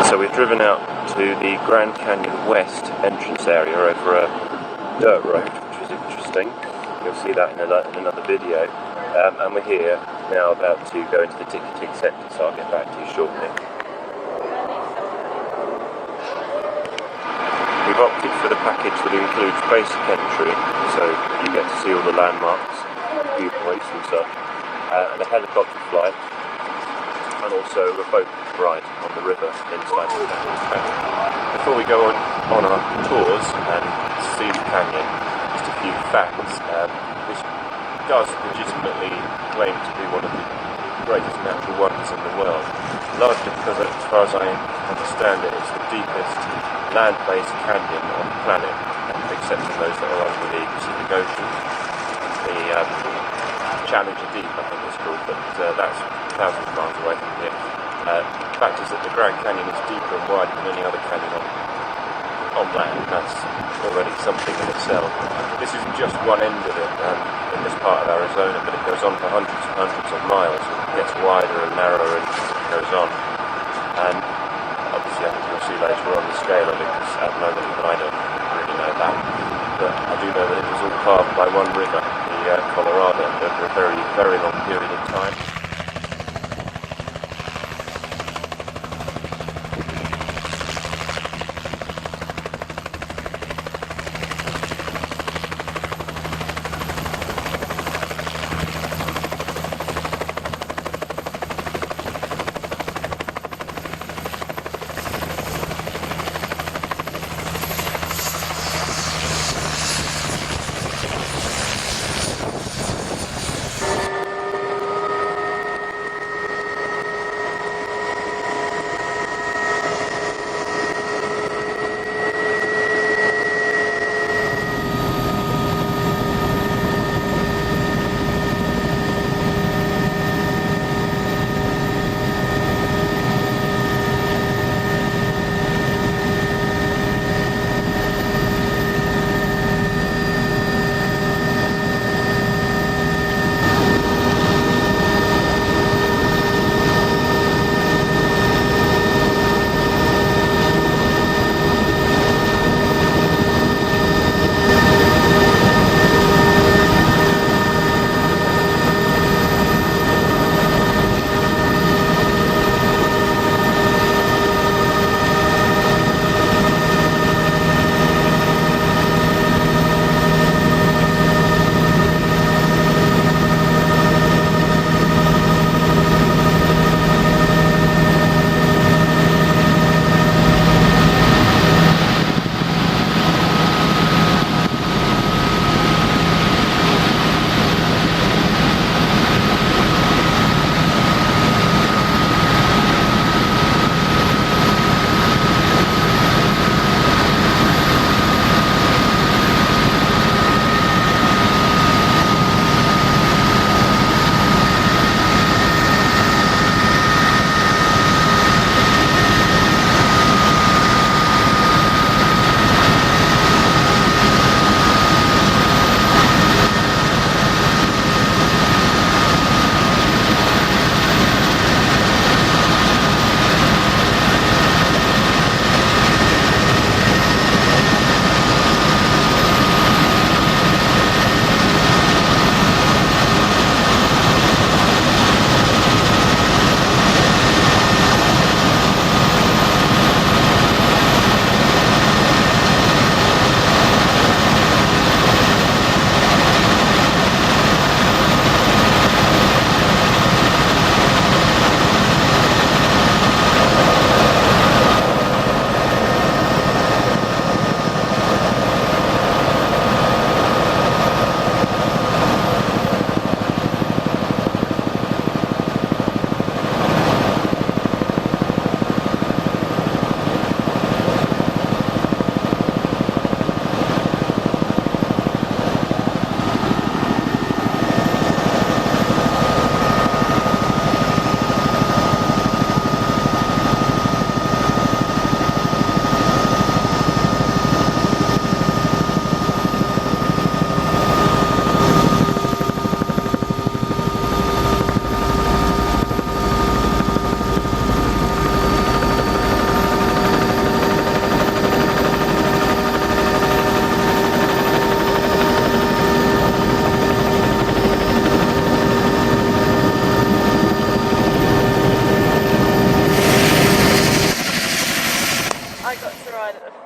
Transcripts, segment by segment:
So we've driven out to the Grand Canyon West entrance area over a dirt road, which is interesting. You'll see that in another video. And we're here now about to go into the ticketing centre, so I'll get back to you shortly. We've opted for the package that includes basic entry, so you get to see all the landmarks, viewpoints and such, and a helicopter flight, and also a boat ride on the river inside the canyon. Before we go on our tours and see the canyon, just a few facts. This does legitimately claim to be one of the greatest natural wonders in the world, largely because, as far as I understand it, it's the deepest land-based canyon on the planet, except for those that are under the Pacific Ocean. The Challenger Deep, I think it's called, but that's thousands of miles away from here. The fact is that the Grand Canyon is deeper and wider than any other canyon on land. That's already something in itself. This is just one end of it in this part of Arizona, but it goes on for hundreds and hundreds of miles. It gets wider and narrower as it goes on. And obviously, I think you'll see later on the scale of it, because at the moment I don't really know that. But I do know that it was all carved by one river, the Colorado, over a very, very long period of time.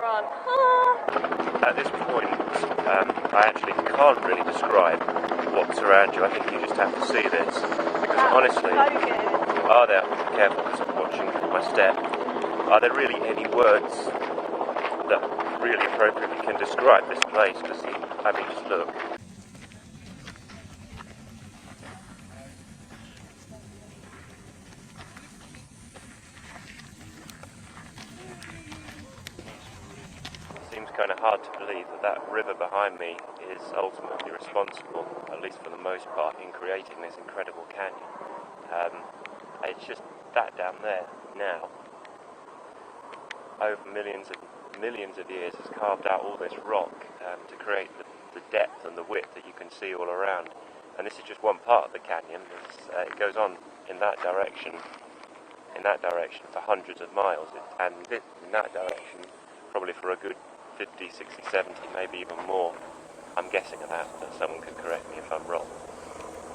Run. At this point, I actually can't really describe what's around you. I think you just have to see this. Because honestly, are there, careful because I'm watching my step, are there really any words that really appropriately can describe this place? Because, I mean, just look. Seems kind of hard to believe that that river behind me is ultimately responsible, at least for the most part, in creating this incredible canyon. It's just that down there now, over millions of years, has carved out all this rock to create the depth and the width that you can see all around. And this is just one part of the canyon. It goes on in that direction for hundreds of miles, and in that direction probably for a good 50, 60, 70, maybe even more. I'm guessing at that, but someone could correct me if I'm wrong.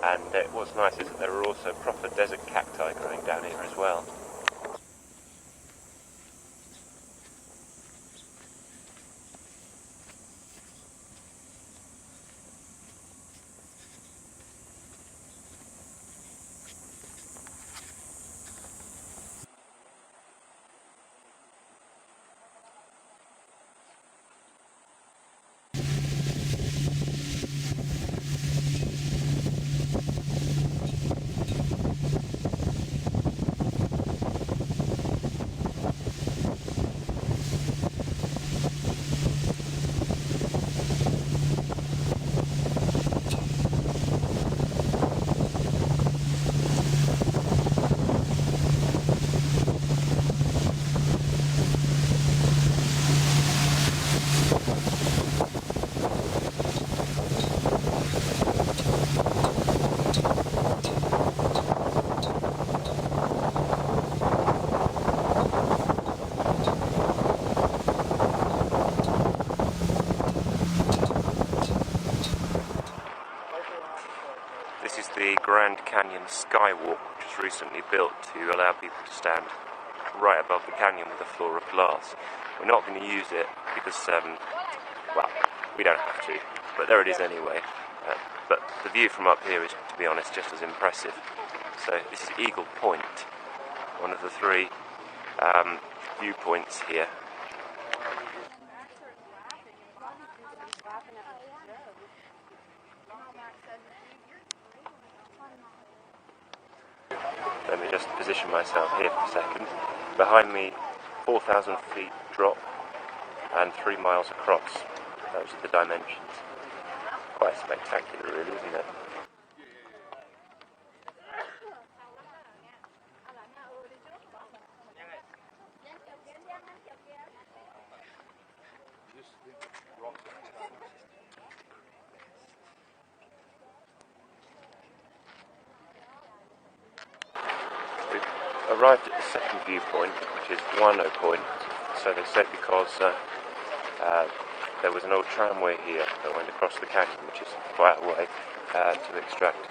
And what's nice is that there are also proper desert cacti growing down here as well. This is the Grand Canyon Skywalk, which was recently built to allow people to stand right above the canyon with a floor of glass. We're not going to use it because, well, we don't have to, but there it is anyway. But the view from up here is, to be honest, just as impressive. So this is Eagle Point, one of the three viewpoints here. Let me just position myself here for a second. Behind me, 4,000 feet drop and 3 miles across. Those are the dimensions. Quite spectacular, really, isn't it? We've arrived at the second viewpoint, which is Guano Point. So they say because there was an old tramway here that went across the canyon, which is quite a way, to extract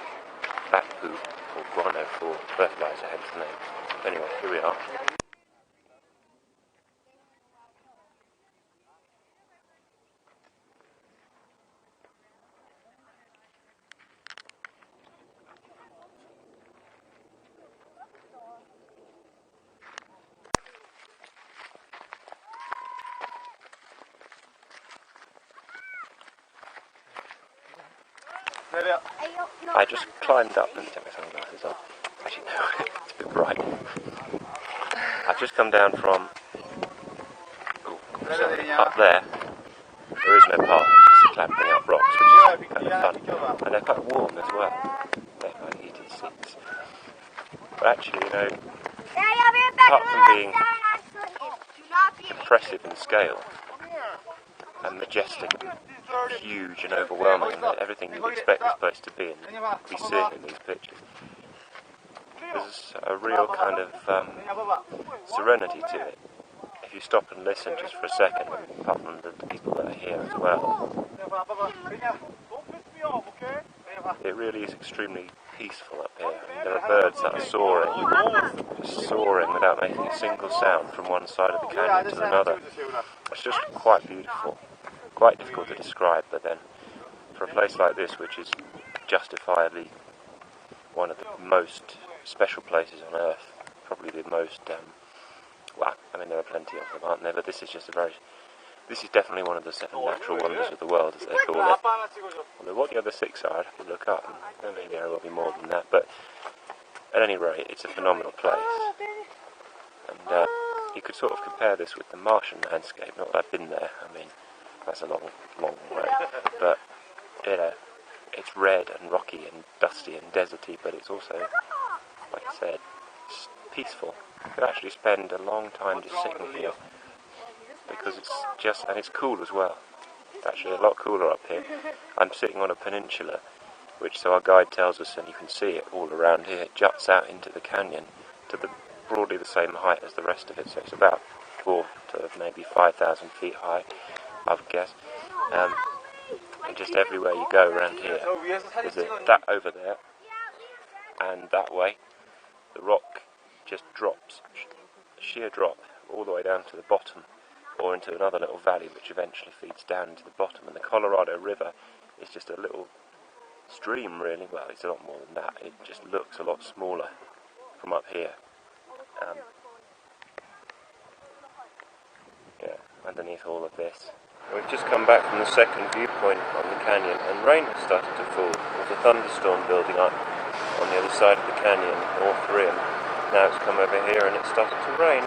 bat poop, or guano for fertiliser, hence the name. Anyway, here we are. I just climbed up, let me take my sunglasses off. Actually no, it's a bit bright. I've just come down from up there. There is no path, it's just clamping up rocks, which is kind of fun. And they're quite warm as well. They're quite heated seats. But actually, you know, apart from being impressive in scale and majestic, huge and overwhelming, and everything you'd expect this place to be, and we see it in these pictures. There's a real kind of serenity to it. If you stop and listen just for a second, apart from the people that are here as well, it really is extremely peaceful up here. There are birds that are soaring without making a single sound from one side of the canyon to another. It's just quite beautiful, quite difficult to describe, but then for a place like this, which is justifiably one of the most special places on earth, probably the most, well, I mean there are plenty of them, aren't there, but this is definitely one of the 7 natural wonders of the world, as they call it. Although what the other 6 are, I'd have to look up, and maybe there will be more than that, but at any rate, it's a phenomenal place. And you could sort of compare this with the Martian landscape. Not that I've been there, I mean, that's a long, long way, but it's red and rocky and dusty and deserty, but it's also, like I said, it's peaceful. You could actually spend a long time just sitting here, because it's just, and it's cool as well. It's actually a lot cooler up here. I'm sitting on a peninsula, which, so our guide tells us, and you can see it all around here, it juts out into the canyon to broadly the same height as the rest of it, so it's about 4 to maybe 5,000 feet high, I would guess. And just everywhere you go around here, there's that over there, and that way, the rock just drops, sheer drop, all the way down to the bottom, or into another little valley which eventually feeds down into the bottom. And the Colorado River is just a little stream, really. Well, it's a lot more than that. It just looks a lot smaller from up here. Yeah, underneath all of this. We've just come back from the second viewpoint on the canyon, and rain has started to fall. There's a thunderstorm building up on the other side of the canyon, North Rim. Now it's come over here and it's started to rain.